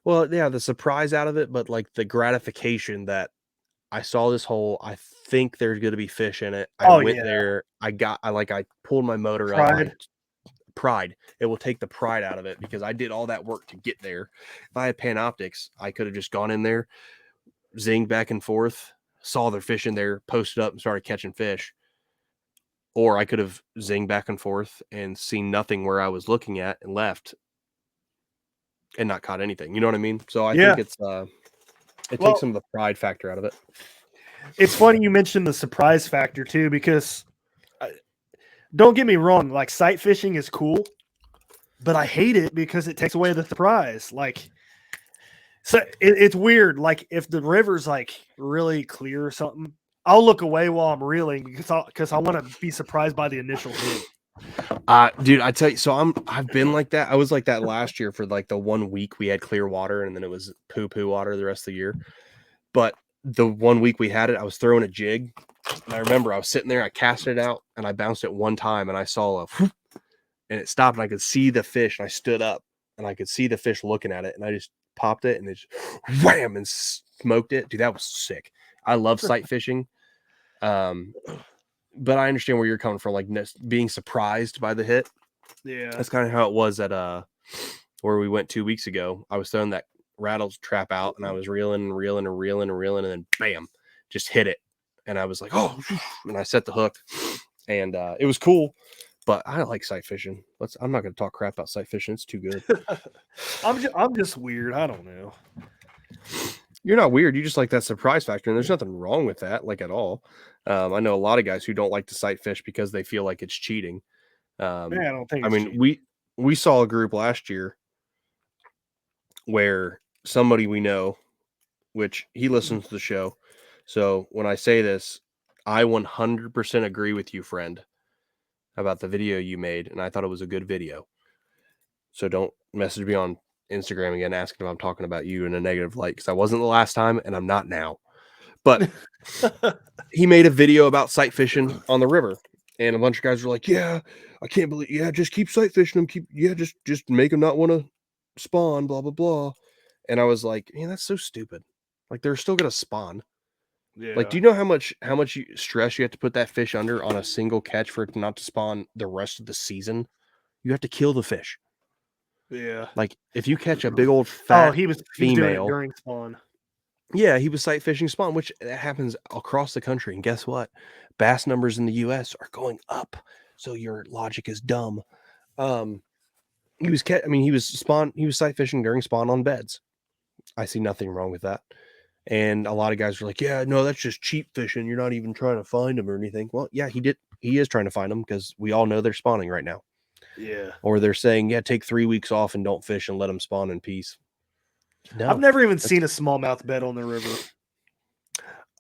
Well, yeah, the surprise out of it, but like the gratification that I saw this hole. I think there's going to be fish in it. I went there. I pulled my motor up. Pride. It will take the pride out of it, because I did all that work to get there. If I had Panoptics, I could have just gone in there, zinged back and forth, saw their fish in there, posted up and started catching fish. Or I could have zinged back and forth and seen nothing where I was looking at and left and not caught anything. You know what I mean? So I think it's takes some of the pride factor out of it. It's funny you mentioned the surprise factor too, because don't get me wrong, like, sight fishing is cool, but I hate it because it takes away the surprise. Like, so it's weird. Like, if the river's like really clear or something, I'll look away while I'm reeling because I want to be surprised by the initial hit. Dude, I tell you, so I've been like that. I was like that last year for like the 1 week we had clear water, and then it was poo water the rest of the year. But the 1 week we had it, I was throwing a jig, and I remember I was sitting there, I casted it out, and I bounced it one time, and I saw a and it stopped, and I could see the fish, and I stood up, and I could see the fish looking at it, and I just popped it, and it just wham and smoked it. Dude, that was sick. I love sight fishing. But I understand where you're coming from, like being surprised by the hit. Yeah. That's kind of how it was at where we went 2 weeks ago. I was throwing that rattle trap out, and I was reeling, and then bam, just hit it. And I was like, oh, and I set the hook, and it was cool. But I like sight fishing. I'm not going to talk crap about sight fishing. It's too good. I'm just weird. I don't know. You're not weird. You just like that surprise factor, and there's nothing wrong with that, like at all. I know a lot of guys who don't like to sight fish because they feel like it's cheating. I don't think. I mean, we saw a group last year where somebody we know, which he listens to the show. So when I say this, I 100% agree with you, friend, about the video you made, and I thought it was a good video. So don't message me on Instagram again asking if I'm talking about you in a negative light, because I wasn't the last time, and I'm not now. But he made a video about sight fishing on the river, and a bunch of guys were like, "Yeah, I can't believe, yeah, just keep sight fishing them, just make them not want to spawn, blah blah blah." And I was like, "Man, that's so stupid. Like they're still gonna spawn. Yeah. Like, do you know how much stress you have to put that fish under on a single catch for it not to spawn the rest of the season? You have to kill the fish. Yeah. Like if you catch a big old fat he was female doing it during spawn. Yeah, he was sight fishing spawn, which happens across the country. And guess what? Bass numbers in the U.S. are going up. So your logic is dumb. He was sight fishing during spawn on beds. I see nothing wrong with that. And a lot of guys are like, "Yeah, no, that's just cheap fishing. You're not even trying to find them or anything." Well, yeah, he is trying to find them because we all know they're spawning right now. Yeah. Or they're saying, "Yeah, take 3 weeks off and don't fish and let them spawn in peace." No, I've never even seen a smallmouth bed on the river.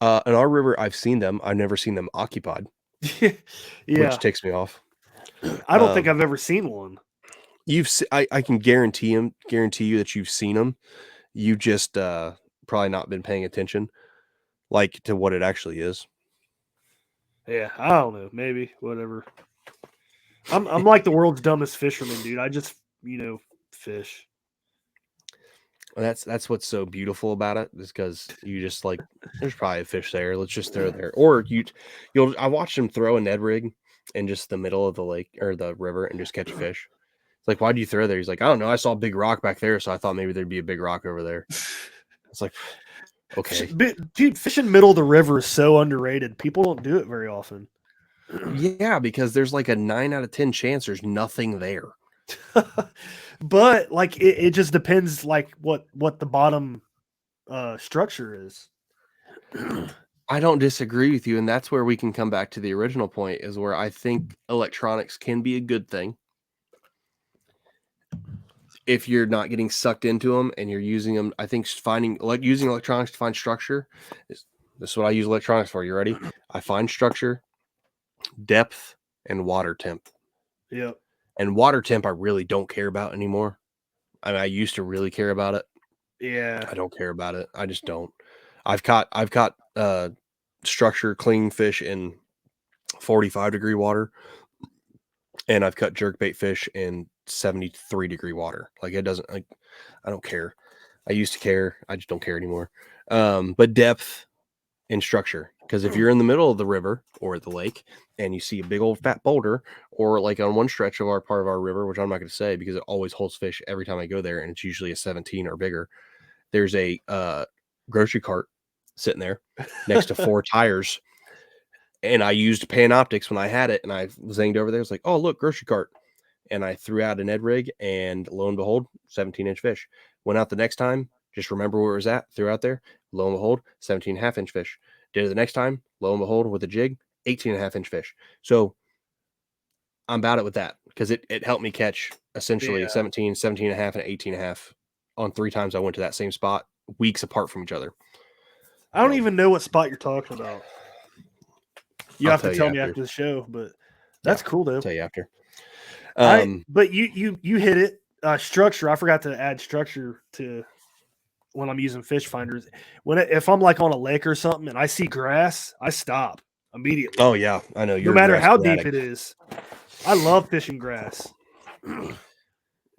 In our river, I've seen them. I've never seen them occupied. Yeah. Which takes me off. I don't think I've ever seen one. I can guarantee you that you've seen them. You just probably not been paying attention, like to what it actually is. Yeah, I don't know. Maybe whatever. I'm like the world's dumbest fisherman, dude. I just fish. That's what's so beautiful about it, is because you just like, there's probably a fish there. Let's just throw it there. Or I watched him throw a Ned rig in just the middle of the lake or the river and just catch a fish. It's like, why do you throw there? He's like, I don't know. I saw a big rock back there, so I thought maybe there'd be a big rock over there. It's like, okay. Dude, fishing middle of the river is so underrated. People don't do it very often. Yeah, because there's like a 9 out of 10 chance there's nothing there. But like it just depends like what the bottom structure is. I don't disagree with you, and that's where we can come back to the original point, is where I think electronics can be a good thing if you're not getting sucked into them and you're using them. I think using electronics to find structure this is what I use electronics for. You ready? I find structure, depth, and water temp. Yep. And water temp I really don't care about anymore. I mean, I used to really care about it. Yeah. I don't care about it. I just don't. I've caught structure clean fish in 45-degree water, and I've cut jerkbait fish in 73-degree water. Like it doesn't, like, I don't care. I used to care. I just don't care anymore. But depth and structure, because if you're in the middle of the river or the lake and you see a big old fat boulder, or like on one stretch of our part of our river, which I'm not going to say because it always holds fish every time I go there, and it's usually a 17 or bigger. There's a grocery cart sitting there next to 4 tires, and I used Panoptics when I had it, and I zinged over there. It's like, oh look, grocery cart, and I threw out a Ned rig, and lo and behold, 17-inch fish. Went out the next time, just remember where it was at, threw out there, lo and behold, 17.5-inch fish. Did it the next time, lo and behold, with a jig, 18.5-inch fish. So I'm about it with that, because it helped me catch essentially 17, 17.5, and 18.5 on 3 times I went to that same spot, weeks apart from each other. I don't even know what spot you're talking about. You have to tell me after the show, but that's cool though. I'll tell you after. But you hit it. Structure. I forgot to add structure to when I'm using fish finders. If I'm like on a lake or something and I see grass, I stop immediately. Oh yeah, I know. No You're a matter grass how fanatic. deep it is. I love fishing grass.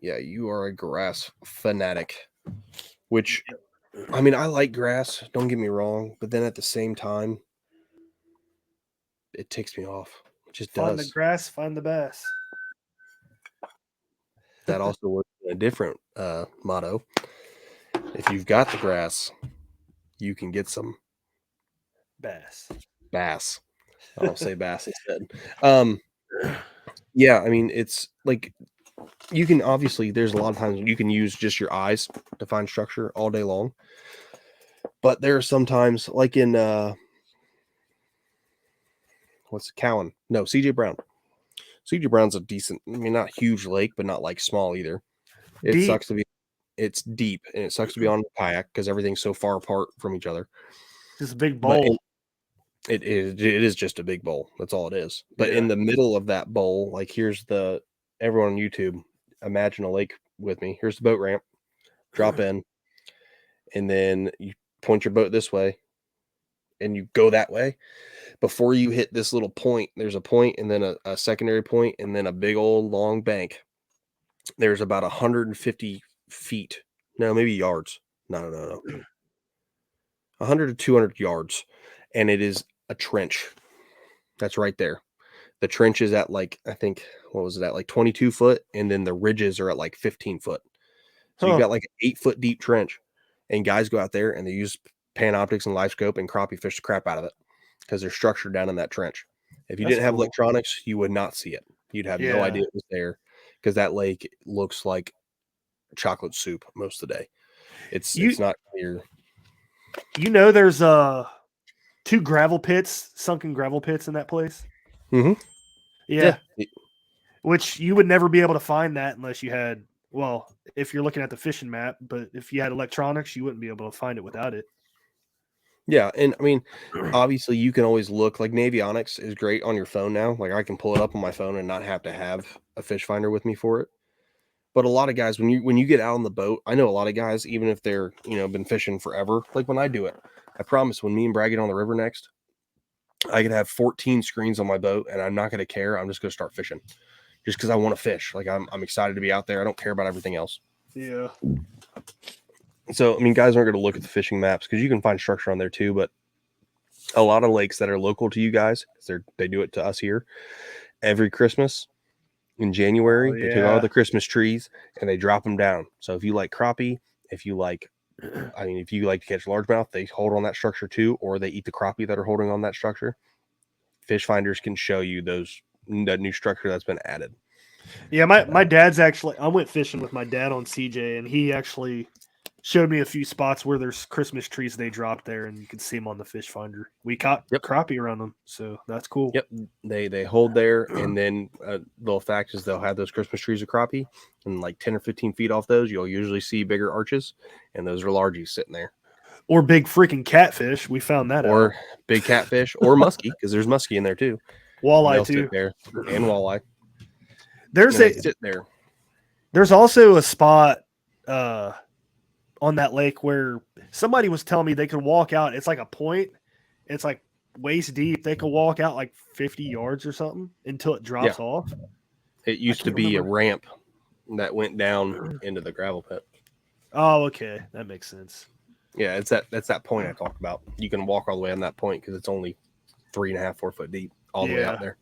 Yeah, you are a grass fanatic. Which, I mean, I like grass. Don't get me wrong, but then at the same time, it takes me off. It just Find the does. grass, find the bass. That also works in a different motto. If you've got the grass, you can get some Bass. I'll say bass instead. Yeah, I mean, it's like you can obviously, there's a lot of times you can use just your eyes to find structure all day long. But there are sometimes, like in Cowan? No, CJ Brown. CJ Brown's a decent, I mean, not huge lake, but not like small either. It Deep. sucks to be, it's deep, and it sucks to be on a kayak because everything's so far apart from each other. Just a big But bowl. it is just a big bowl. That's all it is. But in the middle of that bowl, like here's everyone on YouTube, imagine a lake with me. Here's the boat ramp. Drop in, and then you point your boat this way, and you go that way. Before you hit this little point, there's a point, and then a secondary point, and then a big old long bank. There's about 150 feet. No, maybe yards. No. 100 to 200 yards. And it is a trench. That's right there. The trench is at like, I think, what was it at? Like 22 foot. And then the ridges are at like 15 foot. So you've got like an 8-foot deep trench. And guys go out there and they use Panoptics and live scope and crappie fish the crap out of it because they're structured down in that trench. If you didn't have electronics, you would not see it. You'd have no idea it was there because that lake looks like chocolate soup most of the day. It's not clear. You know, there's 2 gravel pits, sunken gravel pits in that place. Mm-hmm. Yeah. Which you would never be able to find that unless you had, well, if you're looking at the fishing map, but if you had electronics, you wouldn't be able to find it without it. Yeah, and I mean, obviously you can always look, like Navionics is great on your phone now. Like I can pull it up on my phone and not have to have a fish finder with me for it. But a lot of guys, when you get out on the boat, I know a lot of guys, even if they're, been fishing forever, like when I do it, I promise when me and Brad get on the river next, I could have 14 screens on my boat and I'm not going to care. I'm just going to start fishing just because I want to fish. Like I'm excited to be out there. I don't care about everything else. Yeah. So, I mean, guys aren't going to look at the fishing maps because you can find structure on there too. But a lot of lakes that are local to you guys, they do it to us here every Christmas in January. They take all the Christmas trees and they drop them down. So if you like crappie, if you like to catch largemouth, they hold on that structure too, or they eat the crappie that are holding on that structure. Fish finders can show you that new structure that's been added. Yeah, my dad's actually, I went fishing with my dad on CJ, and he actually showed me a few spots where there's Christmas trees they dropped there, and you can see them on the fish finder. We caught crappie around them, so that's cool. Yep, they hold there, and then the little fact is they'll have those Christmas trees of crappie, and like 10 or 15 feet off those, you'll usually see bigger arches, and those are largies sitting there. Or big freaking catfish. We found that out. Or big catfish, or muskie, because there's muskie in there too. Walleye too. Sit there, and walleye. Sit there. There's also a spot on that lake where somebody was telling me they could walk out. It's like a point. It's like waist deep. They could walk out like 50 yards or something until it drops off. It used to be a ramp that went down into the gravel pit. Oh, okay. That makes sense. Yeah, that's that point I talked about. You can walk all the way on that point because it's only 3.5, 4 foot deep all the way out there.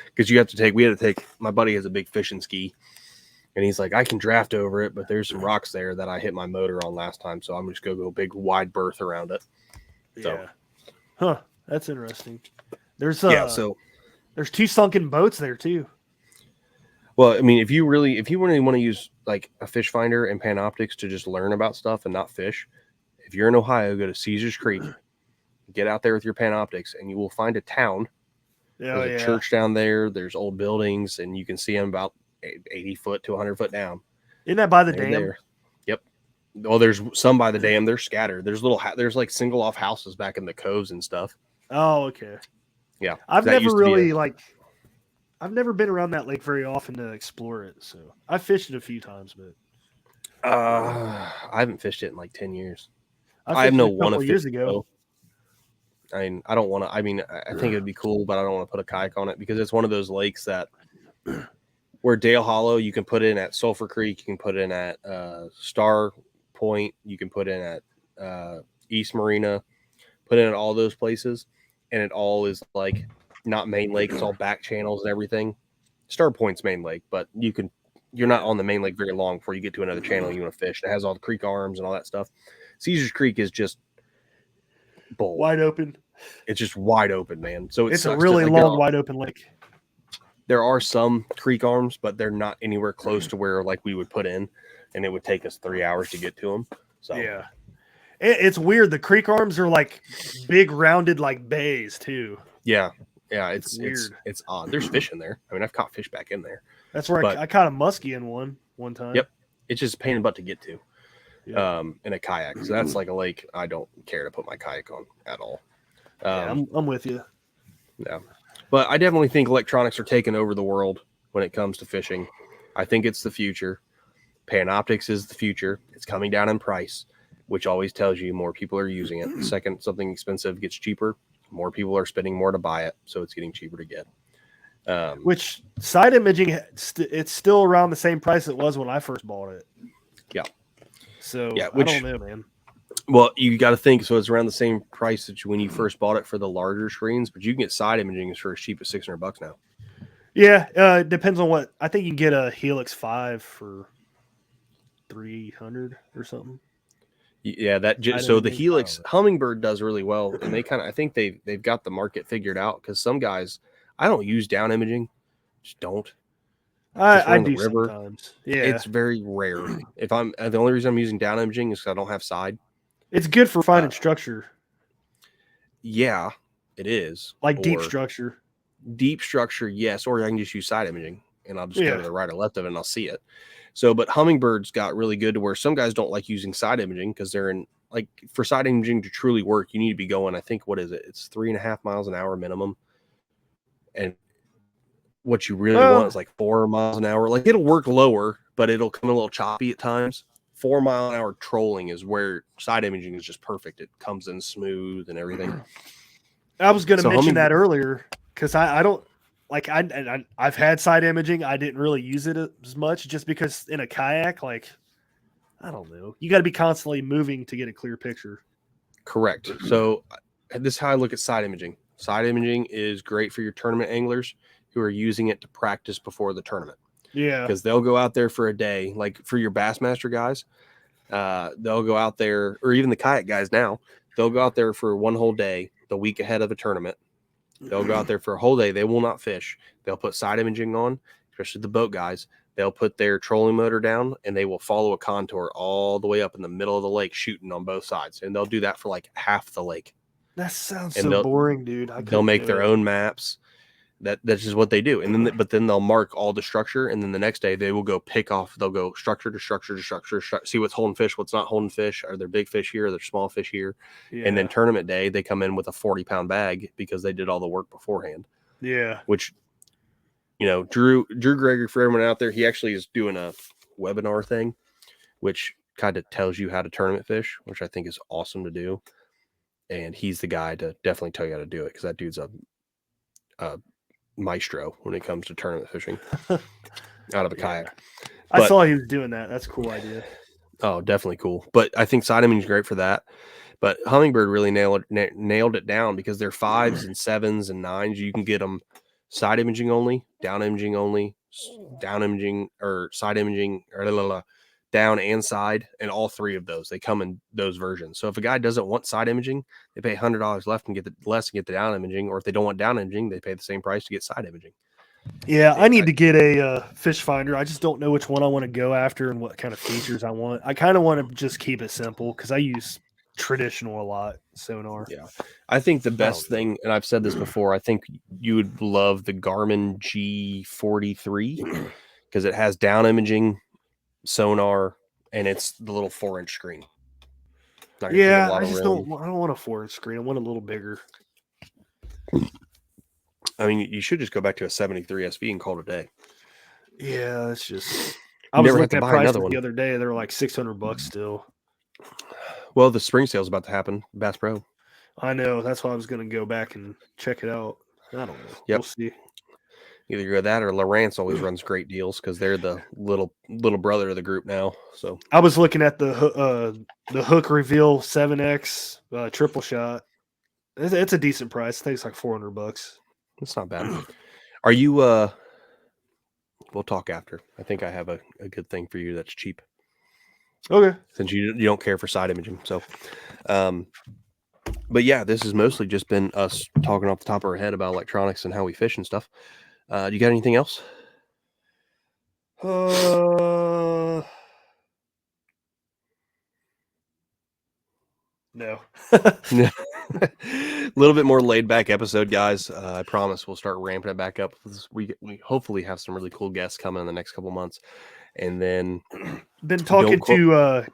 Because we had to take, my buddy has a big fishing ski, and he's like, I can draft over it, but there's some rocks there that I hit my motor on last time, so I'm just going to go big wide berth around it. So. Huh, that's interesting. There's there's 2 sunken boats there too. Well, I mean, if you really want to use like a fish finder and Panoptics to just learn about stuff and not fish, if you're in Ohio, go to Caesars Creek, get out there with your Panoptics, and you will find a town. There's a church down there. There's old buildings, and you can see them about 80 foot to 100 foot down. Isn't that by the dam? There. Yep. Well, there's some by the dam. They're scattered. There's there's like single off houses back in the coves and stuff. Oh, okay. Yeah. I've never really I've never been around that lake very often to explore it. So I fished it a few times, but I haven't fished it in like 10 years. I I have fished it no a want couple to of fish years it, ago. though. I mean, I don't want to. I mean, I think it'd be cool, but I don't want to put a kayak on it because it's one of those lakes that where Dale Hollow, you can put in at Sulphur Creek, you can put in at Star Point, you can put in at East Marina, put in at all those places, and it all is like not main lake. It's all back channels and everything. Star Point's main lake, but you're not on the main lake very long before you get to another channel you want to fish. It has all the creek arms and all that stuff. Caesars Creek is just bold. Wide open. It's just wide open, man. So It's a sucks really like, long, wide open lake. there are some creek arms, but they're not anywhere close to where like we would put in, and it would take us 3 hours to get to them. So Yeah. It's weird. The creek arms are like big, rounded, like bays too. yeah, it's weird. It's odd. There's fish in there. I mean, I've caught fish back in there. That's where But- I caught a muskie in one time. Yep. It's just a pain in the butt to get to. Yeah. In a kayak. So that's like a lake I don't care to put my kayak on at all. Yeah, I'm with you. Yeah. But I definitely think electronics are taking over the world when it comes to fishing. I think it's the future. Panoptics is the future. It's coming down in price, which always tells you more people are using it. The second something expensive gets cheaper, more people are spending more to buy it, so it's getting cheaper to get. Which side imaging, it's still around the same price it was when I first bought it. Yeah. So Yeah, I don't know, man. Well, you got to think, so it's around the same price that when you first bought it for the larger screens, but you can get side imaging for as cheap as $600 now. Yeah, it depends on what. I think you can get a Helix 5 for $300 or something. Yeah, so the Helix Humminbird does really well, and they kind of, I think they've got the market figured out because some guys, I don't use down imaging, just don't. I do sometimes. Yeah, it's very rare. If I'm the only reason I'm using down imaging is because I don't have side. It's good for finding structure. Yeah, it is. Like deep structure. Deep structure, yes, or I can just use side imaging and I'll just go to the right or left of it and I'll see it. So, but Hummingbird's got really good to where some guys don't like using side imaging because they're in, like, for side imaging to truly work, you need to be going, I think, what is it? It's 3.5 miles an hour minimum. And what you really want is like 4 miles an hour. Like, it'll work lower, but it'll come a little choppy at times. 4 mile an hour trolling is where side imaging is just perfect. It comes in smooth and everything. I was going to mention that earlier because I don't like I've had side imaging. I didn't really use it as much just because in a kayak, like, I don't know, you got to be constantly moving to get a clear picture. Correct. So this is how I look at side imaging. Side imaging is great for your tournament anglers who are using it to practice before the tournament. Yeah. Because they'll go out there for a day, like for your Bassmaster guys, they'll go out there, or even the kayak guys now, they'll go out there for one whole day the week ahead of a tournament. They'll go out there for a whole day. They will not fish. They'll put side imaging on, especially the boat guys. They'll put their trolling motor down and they will follow a contour all the way up in the middle of the lake, shooting on both sides. And they'll do that for like half the lake. That sounds so boring, dude. They'll make their own maps. That's just what they do. And then, but then they'll mark all the structure. And then the next day they will go pick off. They'll go structure to structure to structure, see what's holding fish, what's not holding fish. Are there big fish here? Are there small fish here? Yeah. And then tournament day, they come in with a 40-pound bag because they did all the work beforehand. Yeah. Which, you know, Drew Gregory, for everyone out there, he actually is doing a webinar thing, which kind of tells you how to tournament fish, which I think is awesome to do. And he's the guy to definitely tell you how to do it because that dude's a maestro when it comes to tournament fishing out of a kayak. I saw he was doing that. That's a cool idea. Oh, definitely cool. But I think side imaging is great for that. But Humminbird really nailed it down because they're 5s and 7s and 9s. You can get them side imaging only, down imaging only, down imaging or side imaging, or down and side, and all three of those. They come in those versions. So if a guy doesn't want side imaging, they pay $100 left and get the down imaging. Or if they don't want down imaging, they pay the same price to get side imaging. Yeah, I need to get a fish finder. I just don't know which one I want to go after and what kind of features I want. I kind of want to just keep it simple because I use traditional a lot sonar. Yeah, I think the best thing, and I've said this before, I think you would love the Garmin G43 because it has down imaging, sonar, and it's the little 4-inch screen. Yeah, I don't want a 4-inch screen. I want a little bigger. I mean, you should just go back to a 73 SV and call it a day. Yeah, it's just. I You was never have looking to at buy another prices one. the other day. They were like $600 still. Well, the spring sale is about to happen. Bass Pro. I know. That's why I was going to go back and check it out. I don't know. Yep. We'll see. Either go that or Lawrence always runs great deals because they're the little brother of the group now. So I was looking at the Hook Reveal 7X triple shot. It's a decent price. I think it's like $400. it's not bad. Are you? We'll talk after. I think I have a good thing for you that's cheap. Okay. Since you don't care for side imaging, so. But yeah, this has mostly just been us talking off the top of our head about electronics and how we fish and stuff. Do you got anything else? No. A little bit more laid back episode, guys. I promise we'll start ramping it back up. We hopefully have some really cool guests coming in the next couple months, and then Been talking to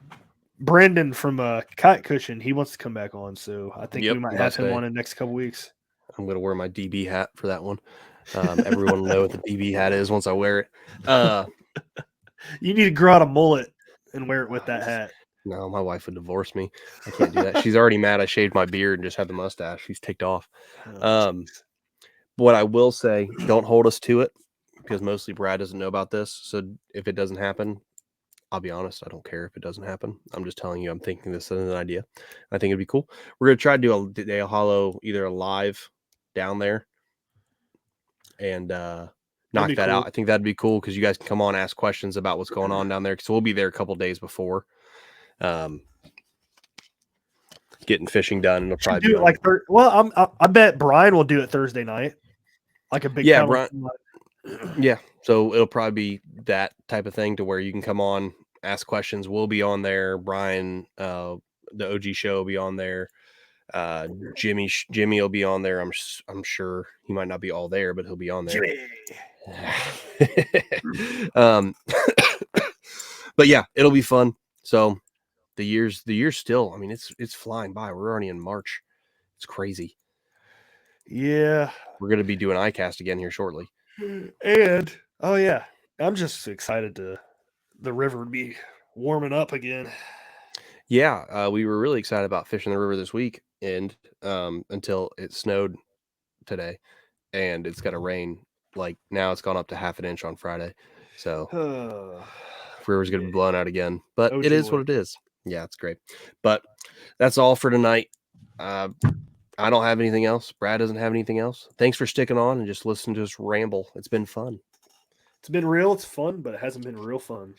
Brandon from Kite Cushion. He wants to come back on, so I think we might have him on in the next couple weeks. I'm gonna wear my DB hat for that one. Everyone will know what the DB hat is once I wear it. You need to grow out a mullet and wear it with that hat. No, my wife would divorce me. I can't do that. She's already mad I shaved my beard and just had the mustache. She's ticked off. What I will say, don't hold us to it because mostly Brad doesn't know about this. So if it doesn't happen, I'll be honest, I don't care if it doesn't happen. I'm just telling you, I'm thinking this is an idea. I think it'd be cool. We're going to try to do a Dale Hollow, either a live down there and knock that out. I think that'd be cool because you guys can come on, ask questions about what's going on down there. So we'll be there a couple days before. Getting fishing done, and it'll probably do it like I bet Brian will do it Thursday night, like a big Brian. Yeah, so it'll probably be that type of thing to where you can come on, ask questions. We'll be on there. Brian, the OG show will be on there. Jimmy will be on there. I'm sure he might not be all there, but he'll be on there. But yeah, it'll be fun. So the year's still, I mean, it's flying by. We're already in March. It's crazy. Yeah. We're going to be doing iCast again here shortly. And, oh yeah, I'm just excited the river be warming up again. Yeah, we were really excited about fishing the river this week and until it snowed today and it's got to rain. Like now it's gone up to half an inch on Friday. So river's going to be blown out again, but it is what it is. Yeah, it's great. But that's all for tonight. I don't have anything else. Brad doesn't have anything else. Thanks for sticking on and just listening to us ramble. It's been fun. It's been real. It's fun, but it hasn't been real fun.